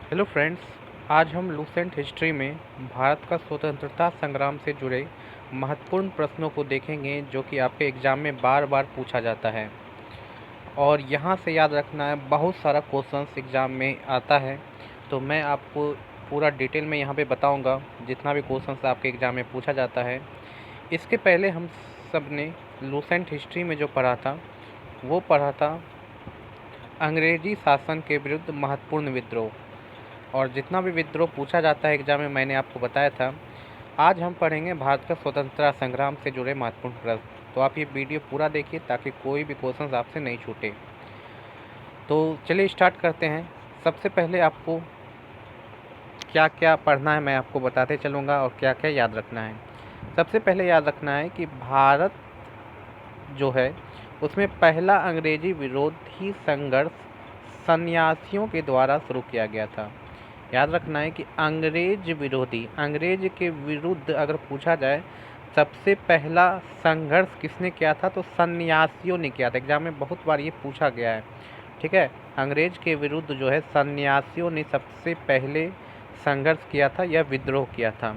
Hello friends. आज हम Lucent history में भारत का स्वतंत्रता संग्राम से जुड़े महत्वपूर्ण प्रश्नों को देखेंगे जो कि आपके एग्ज़ाम में बार बार पूछा जाता है। और यहाँ से याद रखना है, बहुत सारा क्वेश्चंस एग्ज़ाम में आता है, तो मैं आपको पूरा डिटेल में यहाँ पे बताऊँगा जितना भी क्वेश्चंस आपके एग्ज़ाम में पूछा जाता है। इसके पहले हम सब ने लूसेंट हिस्ट्री में जो पढ़ा था वो पढ़ा था अंग्रेजी शासन के विरुद्ध महत्वपूर्ण विद्रोह। और जितना भी विद्रोह पूछा जाता है एग्जाम में मैंने आपको बताया था। आज हम पढ़ेंगे भारत का स्वतंत्रता संग्राम से जुड़े महत्वपूर्ण प्रश्न। तो आप ये वीडियो पूरा देखिए ताकि कोई भी क्वेश्चन आपसे नहीं छूटे। तो चलिए स्टार्ट करते हैं। सबसे पहले आपको क्या क्या पढ़ना है मैं आपको बताते चलूँगा और क्या क्या याद रखना है। सबसे पहले याद रखना है कि भारत जो है उसमें पहला अंग्रेजी विरोधी संघर्ष सन्यासियों के द्वारा शुरू किया गया था। याद रखना है कि अंग्रेज के विरुद्ध अगर पूछा जाए सबसे पहला संघर्ष किसने किया था तो सन्यासियों ने किया था। एग्जाम में बहुत बार ये पूछा गया है, ठीक है। अंग्रेज के विरुद्ध जो है सन्यासियों ने सबसे पहले संघर्ष किया था या विद्रोह किया था।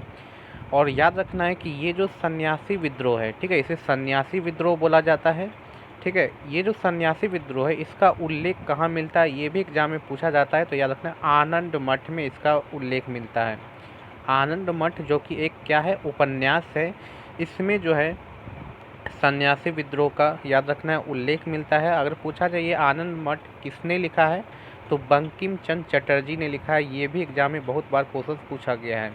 और याद रखना है कि ये जो सन्यासी विद्रोह है, ठीक है, इसे सन्यासी विद्रोह बोला जाता है, ठीक है। ये जो सन्यासी विद्रोह है इसका उल्लेख कहाँ मिलता है ये भी एग्जाम में पूछा जाता है। तो याद रखना है आनंद मठ में इसका उल्लेख मिलता है। आनंद मठ जो कि एक क्या है, उपन्यास है, इसमें जो है सन्यासी विद्रोह का याद रखना है उल्लेख मिलता है। अगर पूछा जाए ये आनंद मठ किसने लिखा है तो बंकिम चंद्र चटर्जी ने लिखा है। ये भी एग्जाम में बहुत बार क्वेश्चन पूछा गया है।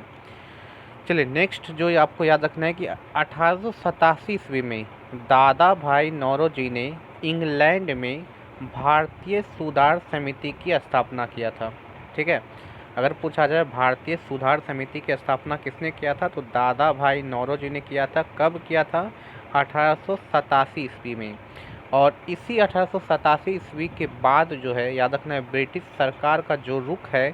चलिए नेक्स्ट जो आपको याद रखना है कि 1887 ईस्वी में दादा भाई नौरोजी ने इंग्लैंड में भारतीय सुधार समिति की स्थापना किया था, ठीक है। अगर पूछा जाए भारतीय सुधार समिति की स्थापना किसने किया था तो दादा भाई नौरोजी ने किया था। कब किया था? 1887 ईस्वी में। और इसी 1887 ईस्वी के बाद जो है याद रखना है ब्रिटिश सरकार का जो रुख है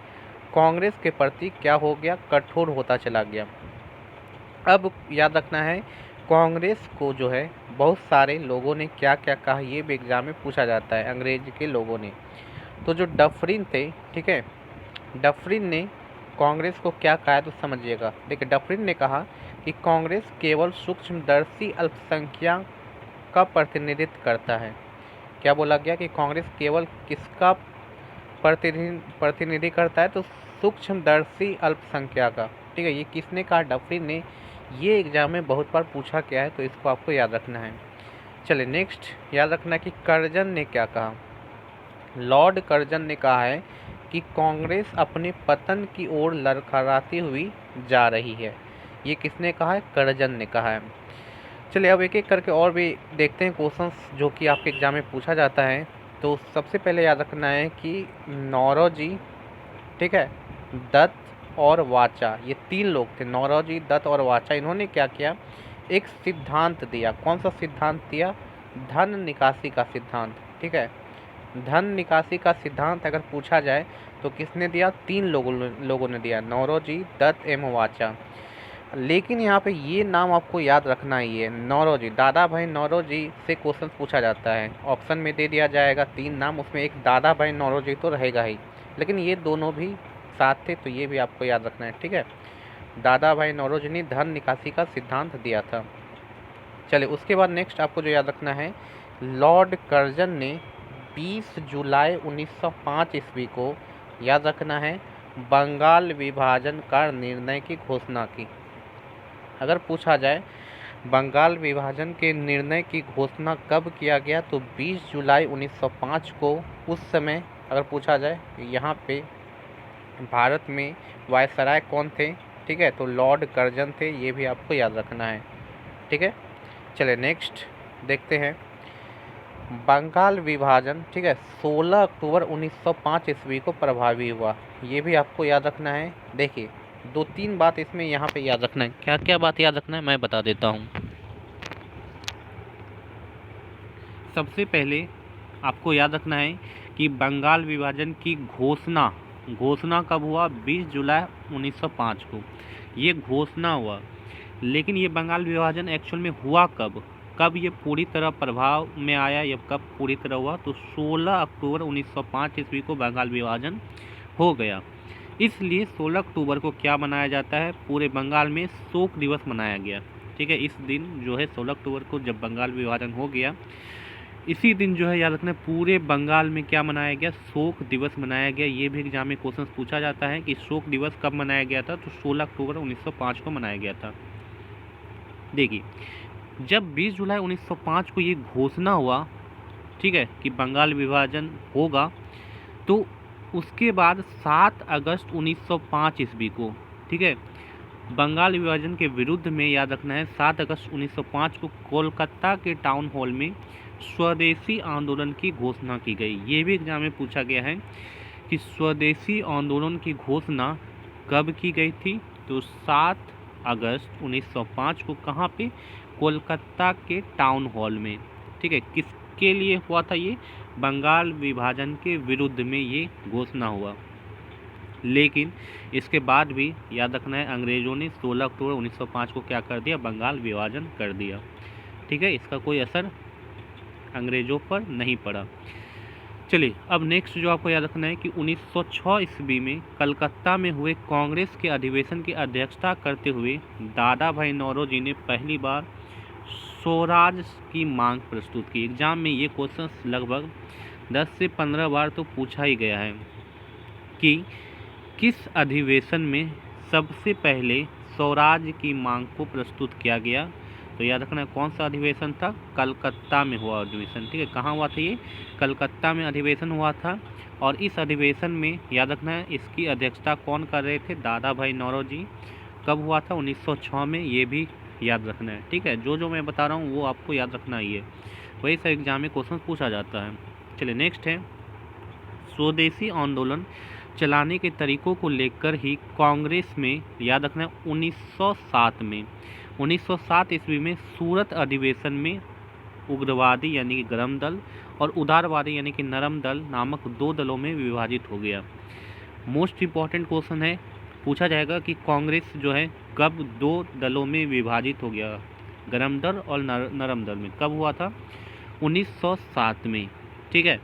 कांग्रेस के प्रति क्या हो गया, कठोर होता चला गया। अब याद रखना है कांग्रेस को जो है बहुत सारे लोगों ने क्या क्या कहा ये भी एग्जाम में पूछा जाता है अंग्रेज के लोगों ने। तो जो डफरिन थे, ठीक है, डफरिन ने कांग्रेस को क्या कहा तो समझिएगा। देखिए डफरिन ने कहा कि कांग्रेस केवल सूक्ष्मदर्शी अल्पसंख्यक का प्रतिनिधित्व करता है। क्या बोला गया कि कांग्रेस केवल किसका प्रतिनिधि करता है तो सूक्ष्मदर्शी अल्पसंख्यक का, ठीक है। ये किसने कहा? डफरिन ने। ये एग्जाम में बहुत बार पूछा गया है तो इसको आपको याद रखना है। चलिए नेक्स्ट याद रखना है कि कर्जन ने क्या कहा। लॉर्ड कर्जन ने कहा है कि कांग्रेस अपने पतन की ओर लड़खड़ाती हुई जा रही है। ये किसने कहा है? कर्जन ने कहा है। चलिए अब एक एक करके और भी देखते हैं क्वेश्चंस जो कि आपके एग्जाम में पूछा जाता है। तो सबसे पहले याद रखना है कि नौरोजी, ठीक है, दत्त और वाचा, ये तीन लोग थे, नौरोजी, दत्त और वाचा। इन्होंने क्या किया, एक सिद्धांत दिया। कौन सा सिद्धांत दिया? धन निकासी का सिद्धांत, ठीक है। धन निकासी का सिद्धांत अगर पूछा जाए तो किसने दिया? तीन लोगों ने दिया, नौरोजी, दत्त एवं वाचा। लेकिन यहाँ पे ये नाम आपको याद रखना ही है, नौरोजी, दादा भाई नौरोजी से क्वेश्चन पूछा जाता है। ऑप्शन में दे दिया जाएगा तीन नाम, उसमें एक दादा भाई नौरोजी तो रहेगा ही, लेकिन ये दोनों भी साथ थे तो ये भी आपको याद रखना है, ठीक है। दादा भाई नौरोजी ने धन निकासी का सिद्धांत दिया था। चलिए उसके बाद नेक्स्ट आपको जो याद रखना है, लॉर्ड कर्जन ने 20 जुलाई 1905 ईस्वी को याद रखना है बंगाल विभाजन का निर्णय की घोषणा की। अगर पूछा जाए बंगाल विभाजन के निर्णय की घोषणा कब किया गया तो 20 जुलाई 1905 को। उस समय अगर पूछा जाए यहाँ पे भारत में वायसराय कौन थे, ठीक है, तो लॉर्ड कर्जन थे। ये भी आपको याद रखना है, ठीक है। चलिए नेक्स्ट देखते हैं बंगाल विभाजन, ठीक है, 16 अक्टूबर 1905 ईस्वी को प्रभावी हुआ। ये भी आपको याद रखना है। देखिए दो तीन बात इसमें यहाँ पे याद रखना है। क्या क्या बात याद रखना है मैं बता देता हूँ। सबसे पहले आपको याद रखना है कि बंगाल विभाजन की घोषणा कब हुआ? 20 जुलाई 1905 को ये घोषणा हुआ। लेकिन ये बंगाल विभाजन एक्चुअल में हुआ कब ये पूरी तरह प्रभाव में आया, ये कब पूरी तरह हुआ? तो 16 अक्टूबर 1905 ईस्वी को बंगाल विभाजन हो गया। इसलिए 16 अक्टूबर को क्या मनाया जाता है, पूरे बंगाल में शोक दिवस मनाया गया। ठीक है, इस दिन जो है 16 अक्टूबर को जब बंगाल विभाजन हो गया, इसी दिन जो है याद रखना पूरे बंगाल में क्या मनाया गया, शोक दिवस मनाया गया। ये भी एग्जाम में क्वेश्चन पूछा जाता है कि शोक दिवस कब मनाया गया था, तो 16 अक्टूबर 1905 को मनाया गया था। देखिए, जब 20 जुलाई 1905 को ये घोषणा हुआ, ठीक है, कि बंगाल विभाजन होगा, तो उसके बाद 7 अगस्त 1905 ईस्वी को, ठीक है, बंगाल विभाजन के विरुद्ध में याद रखना है 7 अगस्त 1905 को कोलकाता के टाउन हॉल में स्वदेशी आंदोलन की घोषणा की गई। ये भी एग्जाम में पूछा गया है कि स्वदेशी आंदोलन की घोषणा कब की गई थी, तो 7 अगस्त 1905 को कहाँ पे, कोलकाता के टाउन हॉल में। ठीक है, किसके लिए हुआ था ये, बंगाल विभाजन के विरुद्ध में ये घोषणा हुआ। लेकिन इसके बाद भी याद रखना है अंग्रेज़ों ने 16 अक्टूबर 1905 को क्या कर दिया, बंगाल विभाजन कर दिया। ठीक है, इसका कोई असर अंग्रेज़ों पर नहीं पड़ा। चलिए, अब नेक्स्ट जो आपको याद रखना है कि 1906 ईस्वी में कलकत्ता में हुए कांग्रेस के अधिवेशन की अध्यक्षता करते हुए दादा भाई नौरोजी ने पहली बार स्वराज की मांग प्रस्तुत की। एग्जाम में ये क्वेश्चन लगभग 10 से 15 बार तो पूछा ही गया है कि किस अधिवेशन में सबसे पहले स्वराज की मांग को प्रस्तुत किया गया। तो याद रखना कौन सा अधिवेशन था, कलकत्ता में हुआ अधिवेशन। ठीक है, कहाँ हुआ था ये, कलकत्ता में अधिवेशन हुआ था। और इस अधिवेशन में याद रखना है इसकी अध्यक्षता कौन कर रहे थे, दादा भाई नौरोजी। कब हुआ था, 1906 में, ये भी याद रखना है। ठीक है, जो मैं बता रहा हूँ वो आपको याद रखना ही है, वही सब एग्जाम में क्वेश्चन पूछा जाता है। चलिए नेक्स्ट है, स्वदेशी आंदोलन चलाने के तरीकों को लेकर ही कांग्रेस में याद रखना 1907 ईस्वी में सूरत अधिवेशन में उग्रवादी यानी कि गरम दल और उदारवादी यानी कि नरम दल नामक 2 दलों में विभाजित हो गया। मोस्ट इम्पॉर्टेंट क्वेश्चन है, पूछा जाएगा कि कांग्रेस जो है कब 2 दलों में विभाजित हो गया, गरम दल और नरम दल में, कब हुआ था, 1907 में। ठीक है,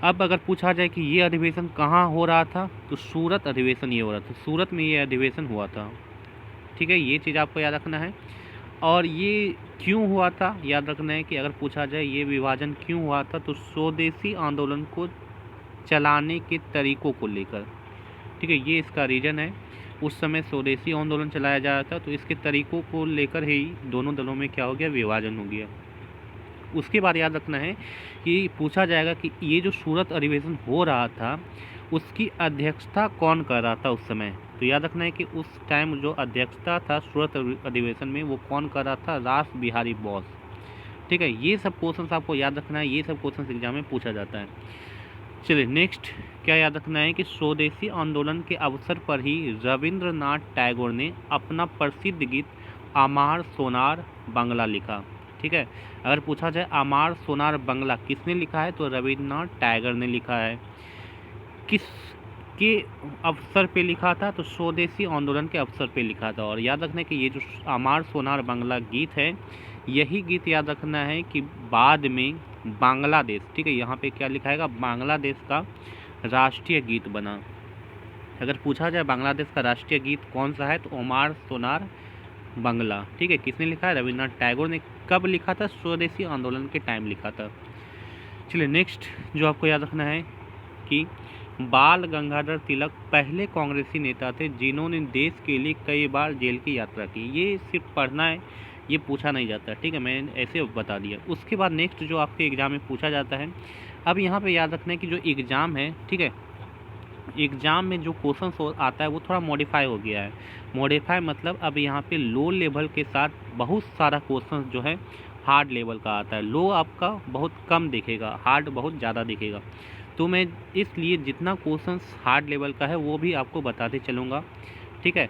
अब अगर पूछा जाए कि ये अधिवेशन कहाँ हो रहा था, तो सूरत अधिवेशन ये हो रहा था, सूरत में ये अधिवेशन हुआ था। ठीक है, ये चीज़ आपको याद रखना है। और ये क्यों हुआ था, याद रखना है कि अगर पूछा जाए ये विभाजन क्यों हुआ था, तो स्वदेशी आंदोलन को चलाने के तरीकों को लेकर। ठीक है, ये इसका रीज़न है। उस समय स्वदेशी आंदोलन चलाया जा रहा था, तो इसके तरीकों को लेकर ही दोनों दलों में क्या हो गया, विभाजन हो गया। उसके बाद याद रखना है कि पूछा जाएगा कि ये जो सूरत अधिवेशन हो रहा था उसकी अध्यक्षता कौन कर रहा था उस समय। तो याद रखना है कि उस टाइम जो अध्यक्षता था सूरत अधिवेशन में वो कौन कर रहा था, रास बिहारी बोस। ठीक है, ये सब क्वेश्चन आपको याद रखना है, ये सब क्वेश्चन एग्जाम में पूछा जाता है। चलिए नेक्स्ट क्या याद रखना है कि स्वदेशी आंदोलन के अवसर पर ही रविंद्रनाथ टैगोर ने अपना प्रसिद्ध गीत आमार सोनार बांग्ला लिखा। ठीक है, अगर पूछा जाए आमार सोनार बांग्ला किसने लिखा है, तो रविंद्रनाथ टैगोर ने लिखा है। किस के अवसर पे लिखा था, तो स्वदेशी आंदोलन के अवसर पे लिखा था। और याद रखना है कि ये जो आमार सोनार बांग्ला गीत है, यही गीत याद रखना है कि बाद में बांग्लादेश, ठीक है, यहाँ पे क्या लिखा है, बांग्लादेश का राष्ट्रीय गीत बना। अगर पूछा जाए बांग्लादेश का राष्ट्रीय गीत कौन सा है, तो आमार सोनार बांग्ला। ठीक है, किसने लिखा है, रविंद्रनाथ टैगोर ने। कब लिखा था, स्वदेशी आंदोलन के टाइम लिखा था। चलिए नेक्स्ट जो आपको याद रखना है कि बाल गंगाधर तिलक पहले कांग्रेसी नेता थे जिन्होंने देश के लिए कई बार जेल की यात्रा की। ये सिर्फ पढ़ना है, ये पूछा नहीं जाता। ठीक है, मैंने ऐसे बता दिया। उसके बाद नेक्स्ट जो आपके एग्जाम में पूछा जाता है, अब यहाँ पे याद रखना है कि जो एग्ज़ाम है, ठीक है, एग्ज़ाम में जो क्वेश्चन आता है वो थोड़ा मॉडिफाई हो गया है। मॉडिफाई मतलब अब यहाँ पे लो लेवल के साथ बहुत सारा क्वेश्चन जो है हार्ड लेवल का आता है। लो आपका बहुत कम दिखेगा, हार्ड बहुत ज़्यादा दिखेगा। तो मैं इसलिए जितना क्वेश्चन हार्ड लेवल का है वो भी आपको बताते चलूँगा। ठीक है,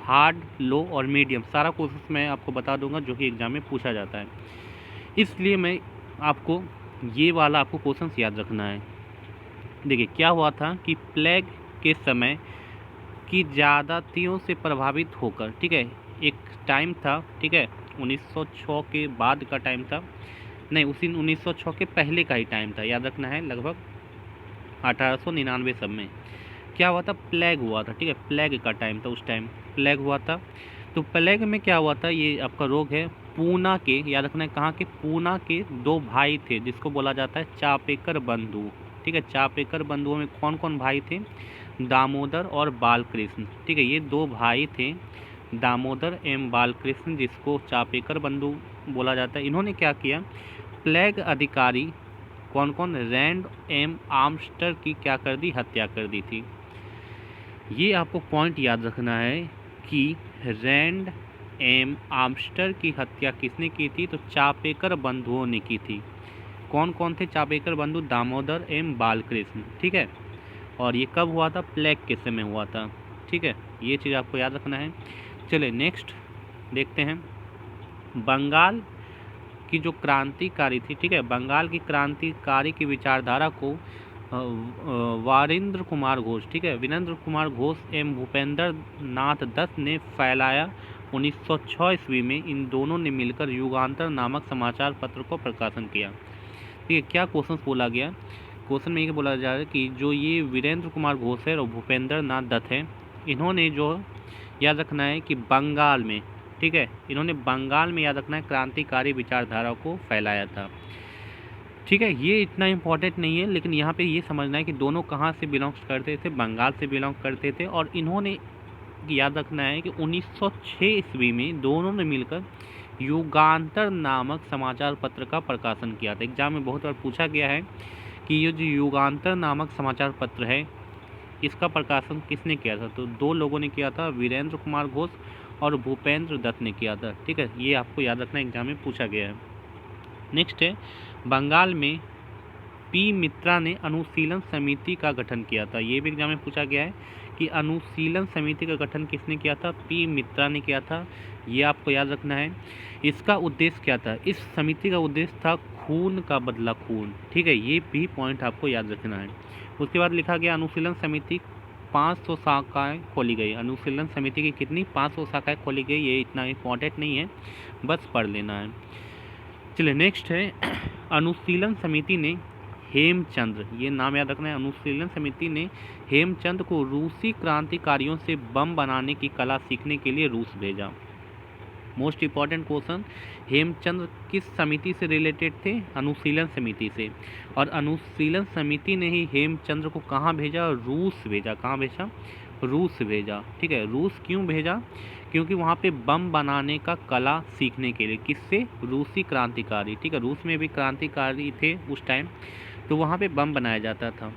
हार्ड, लो और मीडियम सारा क्वेश्चन मैं आपको बता दूंगा जो कि एग्ज़ाम में पूछा जाता है। इसलिए मैं आपको ये वाला आपको क्वेश्चन याद रखना है। देखिए क्या हुआ था कि प्लेग के समय की ज़्यादतियों से प्रभावित होकर, ठीक है, एक टाइम था, ठीक है, 1906 के बाद का टाइम था, नहीं उसी 1906 के पहले का ही टाइम था, याद रखना है, लगभग 1899 सब में क्या हुआ था, प्लेग हुआ था, ठीक है, प्लेग का टाइम था, उस टाइम प्लेग हुआ था। तो प्लेग में क्या हुआ था, ये आपका रोग है पूना के, याद रखना है कहाँ के, पूना के दो भाई थे जिसको बोला जाता है चापेकर बंधु, ठीक है। चापेकर बंधुओं में कौन कौन भाई थे, दामोदर और बालकृष्ण, ठीक है, ये दो भाई थे दामोदर एवं बालकृष्ण जिसको चापेकर बंधु बोला जाता है। इन्होंने क्या किया, प्लेग अधिकारी कौन कौन, रैंड एम आर्मस्टर की क्या कर दी, हत्या कर दी थी। ये आपको पॉइंट याद रखना है कि रैंड एम आर्मस्टर की हत्या किसने की थी, तो चापेकर बंधुओं ने की थी। कौन कौन थे चापेकर बंधु, दामोदर एम बालकृष्ण, ठीक है। और ये कब हुआ था, प्लेग के समय हुआ था, ठीक है, ये चीज़ आपको याद रखना है। चलिए नेक्स्ट देखते हैं, बंगाल की जो क्रांतिकारी थी, ठीक है, बंगाल की क्रांतिकारी की विचारधारा को वीरेंद्र कुमार घोष, ठीक है, वीरेंद्र कुमार घोष एवं भूपेंद्र नाथ दत्त ने फैलाया 1906 ईस्वी में। इन दोनों ने मिलकर युगांतर नामक समाचार पत्र को प्रकाशन किया, ठीक है। क्या क्वेश्चन बोला गया, क्वेश्चन में ये बोला जा रहा है कि जो ये वीरेंद्र कुमार घोष है और भूपेंद्र नाथ दत्त है, इन्होंने जो याद रखना है कि बंगाल में, ठीक है, इन्होंने बंगाल में याद रखना है क्रांतिकारी विचारधारा को फैलाया था, ठीक है। ये इतना इम्पोर्टेंट नहीं है, लेकिन यहाँ पे ये समझना है कि दोनों कहाँ से बिलोंग्स करते थे, बंगाल से बिलोंग करते थे। और इन्होंने याद रखना है कि 1906 ईस्वी में दोनों ने मिलकर युगांतर नामक समाचार पत्र का प्रकाशन किया था। एग्जाम में बहुत बार पूछा गया है कि ये जो युगांतर नामक समाचार पत्र है, इसका प्रकाशन किसने किया था, तो दो लोगों ने किया था, वीरेंद्र कुमार घोष और भूपेंद्र दत्त ने किया था, ठीक है। ये आपको याद रखना, एग्जाम में पूछा गया है। नेक्स्ट है, बंगाल में पी मित्रा ने अनुशीलन समिति का गठन किया था। ये भी एग्जाम में पूछा गया है कि अनुशीलन समिति का गठन किसने किया था, पी मित्रा ने किया था, ये आपको याद रखना है। इसका उद्देश्य क्या था, इस समिति का उद्देश्य था खून का बदला खून, ठीक है, ये भी पॉइंट आपको याद रखना है। उसके बाद लिखा गया अनुशीलन समिति 500 शाखाएँ खोली गई। अनुशीलन समिति की कितनी, 500 शाखाएँ खोली गई। ये इतना इम्पोर्टेंट नहीं है, बस पढ़ लेना है। चलिए नेक्स्ट है, अनुशीलन समिति ने हेमचंद्र, ये नाम याद रखना है, अनुशीलन समिति ने हेमचंद को रूसी क्रांतिकारियों से बम बनाने की कला सीखने के लिए रूस भेजा। मोस्ट इम्पॉर्टेंट क्वेश्चन, हेमचंद्र किस समिति से रिलेटेड थे, अनुशीलन समिति से। और अनुशीलन समिति ने ही हेमचंद्र को कहाँ भेजा, रूस भेजा। कहाँ भेजा, रूस भेजा, ठीक है। रूस क्यों भेजा, क्योंकि वहाँ पे बम बनाने का कला सीखने के लिए, किससे, रूसी क्रांतिकारी, ठीक है। रूस में भी क्रांतिकारी थे उस टाइम, तो वहाँ पे बम बनाया जाता था,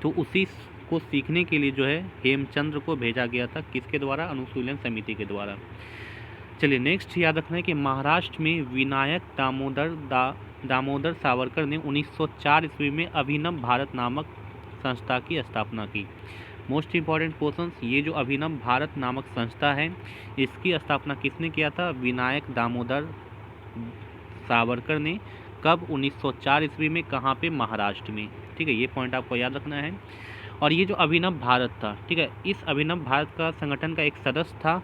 तो उसी को सीखने के लिए जो है हेमचंद्र को भेजा गया था, किसके द्वारा, अनुशीलन समिति के द्वारा। चलिए नेक्स्ट याद रखना है कि महाराष्ट्र में विनायक दामोदर सावरकर ने 1904 ईस्वी में अभिनव भारत नामक संस्था की स्थापना की। मोस्ट इम्पॉर्टेंट क्वेश्चन, ये जो अभिनव भारत नामक संस्था है, इसकी स्थापना किसने किया था, विनायक दामोदर सावरकर ने। कब, 1904 ईस्वी में, कहाँ पे, महाराष्ट्र में, ठीक है। ये पॉइंट आपको याद रखना है। और ये जो अभिनव भारत था, ठीक है, इस अभिनव भारत का संगठन का एक सदस्य था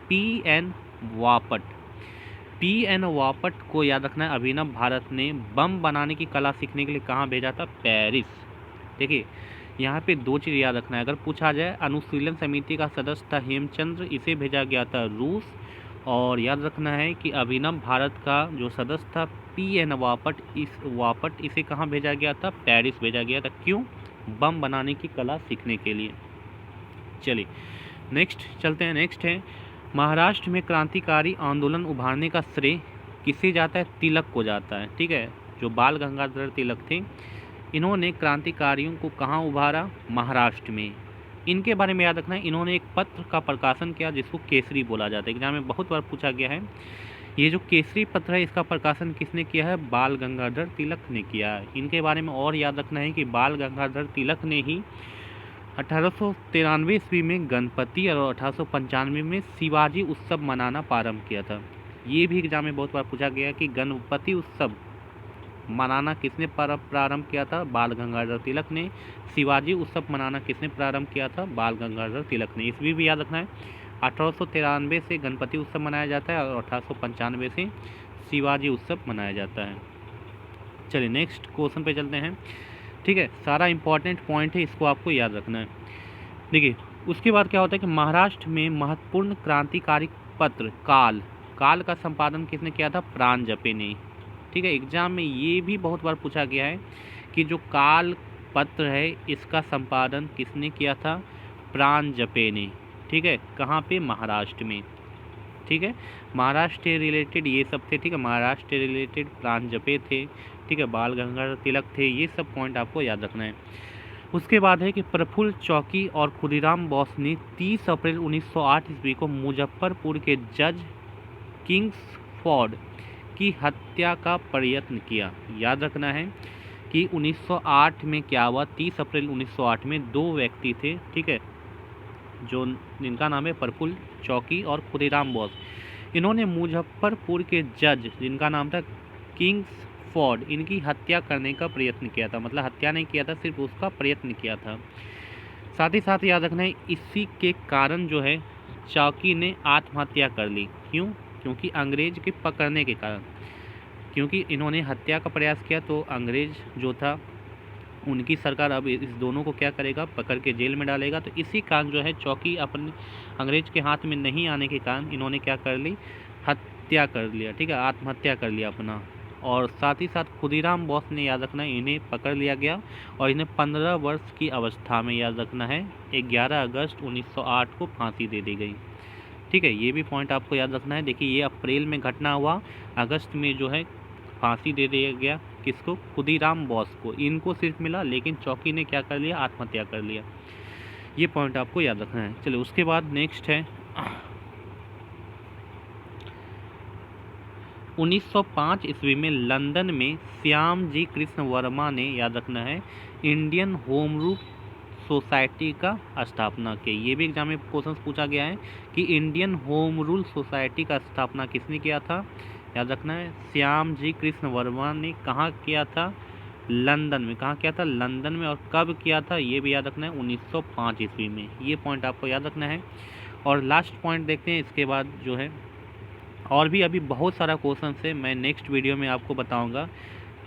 पी.एन. वापट। पी.एन. वापट को याद रखना है, अभिनव भारत ने बम बनाने की कला सीखने के लिए कहाँ भेजा था, पेरिस। देखिए यहाँ पे दो चीज़ याद रखना है, अगर पूछा जाए अनुशीलन समिति का सदस्य था हेमचंद्र, इसे भेजा गया था रूस। और याद रखना है कि अभिनव भारत का जो सदस्य था पी.एन. वापट, इसे कहाँ भेजा गया था, पेरिस भेजा गया था। क्यों, बम बनाने की कला सीखने के लिए। चलिए नेक्स्ट चलते हैं। नेक्स्ट है, महाराष्ट्र में क्रांतिकारी आंदोलन उभारने का श्रेय किसे जाता है, तिलक को जाता है, ठीक है। जो बाल गंगाधर तिलक थे, इन्होंने क्रांतिकारियों को कहाँ उभारा, महाराष्ट्र में। इनके बारे में याद रखना है, इन्होंने एक पत्र का प्रकाशन किया जिसको केसरी बोला जाता है। एग्जाम में बहुत बार पूछा गया है, ये जो केसरी पत्र है, इसका प्रकाशन किसने किया है, बाल गंगाधर तिलक ने किया है। इनके बारे में और याद रखना है कि बाल गंगाधर तिलक ने ही 1893 ईस्वी में गणपति और 1895 में शिवाजी उत्सव मनाना प्रारंभ किया था। ये भी एग्जाम में बहुत बार पूछा गया कि गणपति उत्सव मनाना किसने प्रारंभ किया था, बाल गंगाधर तिलक ने। शिवाजी उत्सव मनाना किसने प्रारंभ किया था, बाल गंगाधर तिलक ने। इसमें भी याद रखना है 1893 से गणपति उत्सव मनाया जाता है और 1895 से शिवाजी उत्सव मनाया जाता है। चलिए नेक्स्ट क्वेश्चन पे चलते हैं, ठीक है। सारा इंपॉर्टेंट पॉइंट है, इसको आपको याद रखना है। देखिए उसके बाद क्या होता है कि महाराष्ट्र में महत्वपूर्ण क्रांतिकारी पत्र काल काल का संपादन किसने किया था? प्राणजपे ने। ठीक है, एग्जाम में ये भी बहुत बार पूछा गया है कि जो काल पत्र है इसका संपादन किसने किया था? प्राणजपे ने। ठीक है, कहाँ पे? महाराष्ट्र में। ठीक है, महाराष्ट्र से रिलेटेड ये सब थे। ठीक है, महाराष्ट्र से रिलेटेड प्राणजपे थे। ठीक है, बाल गंगाधर तिलक थे। ये सब पॉइंट आपको याद रखना है। उसके बाद है कि प्रफुल्ल चौकी और खुदीराम बोस ने 30 अप्रैल 1908 ईस्वी को मुजफ्फरपुर के जज किंग्सफोर्ड की हत्या का प्रयत्न किया। याद रखना है कि 1908 में क्या हुआ? 30 अप्रैल 1908 में दो व्यक्ति थे, ठीक है, जो जिनका नाम है प्रफुल्ल चौकी और खुदीराम बोस। इन्होंने मुजफ्फरपुर के जज जिनका नाम था किंग्सफोर्ड, इनकी हत्या करने का प्रयत्न किया था। मतलब हत्या नहीं किया था, सिर्फ उसका प्रयत्न किया था। साथ ही साथ याद रखना है इसी के कारण जो है चौकी ने आत्महत्या कर ली। क्यों? क्योंकि अंग्रेज के पकड़ने के कारण। क्योंकि इन्होंने हत्या का प्रयास किया तो अंग्रेज जो था उनकी सरकार अब इस दोनों को क्या करेगा? पकड़ के जेल में डालेगा। तो इसी कारण जो है चौकी अपने अंग्रेज के हाथ में नहीं आने के कारण इन्होंने क्या कर ली? हत्या कर लिया। ठीक है, आत्महत्या कर लिया अपना। और साथ ही साथ खुदीराम बोस ने, याद रखना है, इन्हें पकड़ लिया गया और इन्हें 15 वर्ष की अवस्था में, याद रखना है, 11 अगस्त 1908 को फांसी दे दी गई। ठीक है, ये भी पॉइंट आपको याद रखना है। देखिए ये अप्रैल में घटना हुआ, अगस्त में जो है फांसी दे दिया गया। किसको? खुदीराम बोस को। इनको सिर्फ मिला, लेकिन चौकी ने क्या कर लिया? आत्महत्या कर लिया। ये पॉइंट आपको याद रखना है। चलिए उसके बाद नेक्स्ट है 1905 ईस्वी में लंदन में श्याम जी कृष्ण वर्मा ने, याद रखना है, इंडियन होम रूल सोसाइटी का स्थापना की। ये भी एग्जाम में क्वेश्चन पूछा गया है कि इंडियन होम रूल सोसाइटी का स्थापना किसने किया था? याद रखना है श्याम जी कृष्ण वर्मा ने। कहाँ किया था? लंदन में। कहाँ किया था? लंदन में। और कब किया था? ये भी याद रखना है, 1905 ईस्वी में। ये पॉइंट आपको याद रखना है। और लास्ट पॉइंट देखते हैं इसके बाद जो है, और भी अभी बहुत सारा क्वेश्चन है, मैं नेक्स्ट वीडियो में आपको बताऊंगा,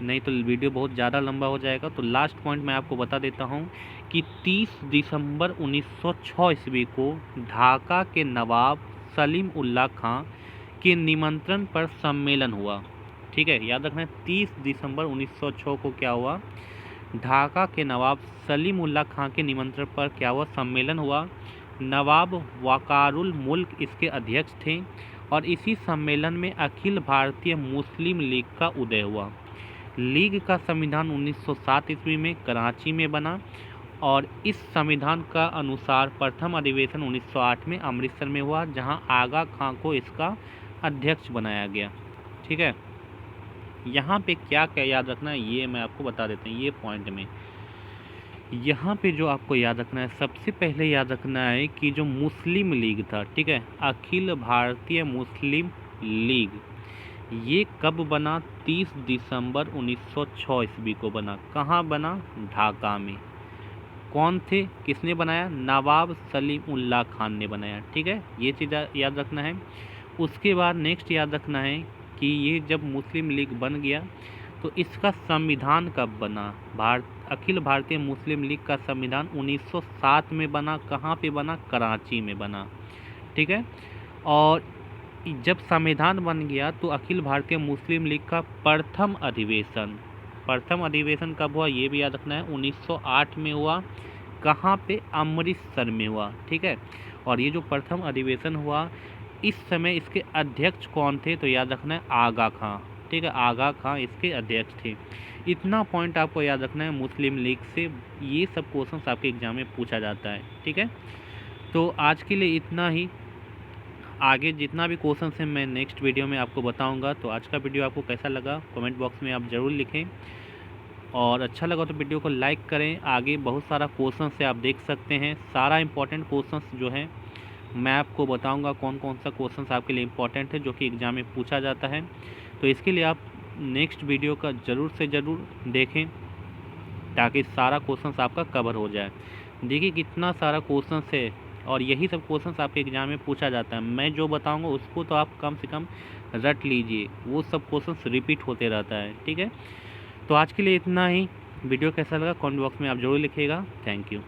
नहीं तो वीडियो बहुत ज़्यादा लंबा हो जाएगा। तो लास्ट पॉइंट मैं आपको बता देता हूं कि 30 दिसंबर 1906 ईस्वी को ढाका के नवाब सलीम उल्लाह खां के निमंत्रण पर सम्मेलन हुआ। ठीक है, याद रखना है 30 दिसंबर 1906 को क्या हुआ? ढाका के नवाब सलीम उल्लाह खां के निमंत्रण पर क्या हुआ? सम्मेलन हुआ। नवाब वकारुल मुल्क इसके अध्यक्ष थे और इसी सम्मेलन में अखिल भारतीय मुस्लिम लीग का उदय हुआ। लीग का संविधान 1907 ईस्वी में कराची में बना और इस संविधान का अनुसार प्रथम अधिवेशन 1908 में अमृतसर में हुआ, जहां आगा खां को इसका अध्यक्ष बनाया गया। ठीक है, यहाँ पे क्या क्या याद रखना है ये मैं आपको बता देता हूँ। ये पॉइंट में यहाँ पे जो आपको याद रखना है, सबसे पहले याद रखना है कि जो मुस्लिम लीग था, ठीक है, अखिल भारतीय मुस्लिम लीग, ये कब बना? 30 दिसंबर 1906 ईस्वी को बना। कहाँ बना? ढाका में। कौन थे? किसने बनाया? नवाब सलीम उल्लाह खान ने बनाया। ठीक है, ये चीज़ याद रखना है। उसके बाद नेक्स्ट याद रखना है कि ये जब मुस्लिम लीग बन गया तो इसका संविधान कब बना? अखिल भारतीय मुस्लिम लीग का संविधान 1907 में बना। कहाँ पे बना? कराची में बना। ठीक है, और जब संविधान बन गया तो अखिल भारतीय मुस्लिम लीग का प्रथम अधिवेशन कब हुआ? ये भी याद रखना है, 1908 में हुआ। कहाँ पे? अमृतसर में हुआ। ठीक है, और ये जो प्रथम अधिवेशन हुआ इस समय इसके अध्यक्ष कौन थे? तो याद रखना है आगा खां। ठीक है, आगा खां इसके अध्यक्ष थे। इतना पॉइंट आपको याद रखना है मुस्लिम लीग से। ये सब क्वेश्चन आपके एग्जाम में पूछा जाता है। ठीक है, तो आज के लिए इतना ही। आगे जितना भी क्वेश्चन है मैं नेक्स्ट वीडियो में आपको बताऊंगा। तो आज का वीडियो आपको कैसा लगा कमेंट बॉक्स में आप ज़रूर लिखें, और अच्छा लगा तो वीडियो को लाइक करें। आगे बहुत सारा क्वेश्चन से आप देख सकते हैं, सारा इंपॉर्टेंट क्वेश्चन जो है मैं आपको बताऊंगा कौन कौन सा क्वेश्चन आपके लिए इम्पोर्टेंट है जो कि एग्ज़ाम में पूछा जाता है। तो इसके लिए आप नेक्स्ट वीडियो का ज़रूर से ज़रूर देखें ताकि सारा क्वेश्चन आपका कवर हो जाए। देखिए कितना सारा क्वेश्चन है और यही सब क्वेश्चन आपके एग्ज़ाम में पूछा जाता है। मैं जो बताऊंगा उसको तो आप कम से कम रट लीजिए, वो सब क्वेश्चन रिपीट होते रहता है। ठीक है, तो आज के लिए इतना ही। वीडियो कैसा लगा कमेंट बॉक्स में आप जरूर लिखिएगा। Thank you.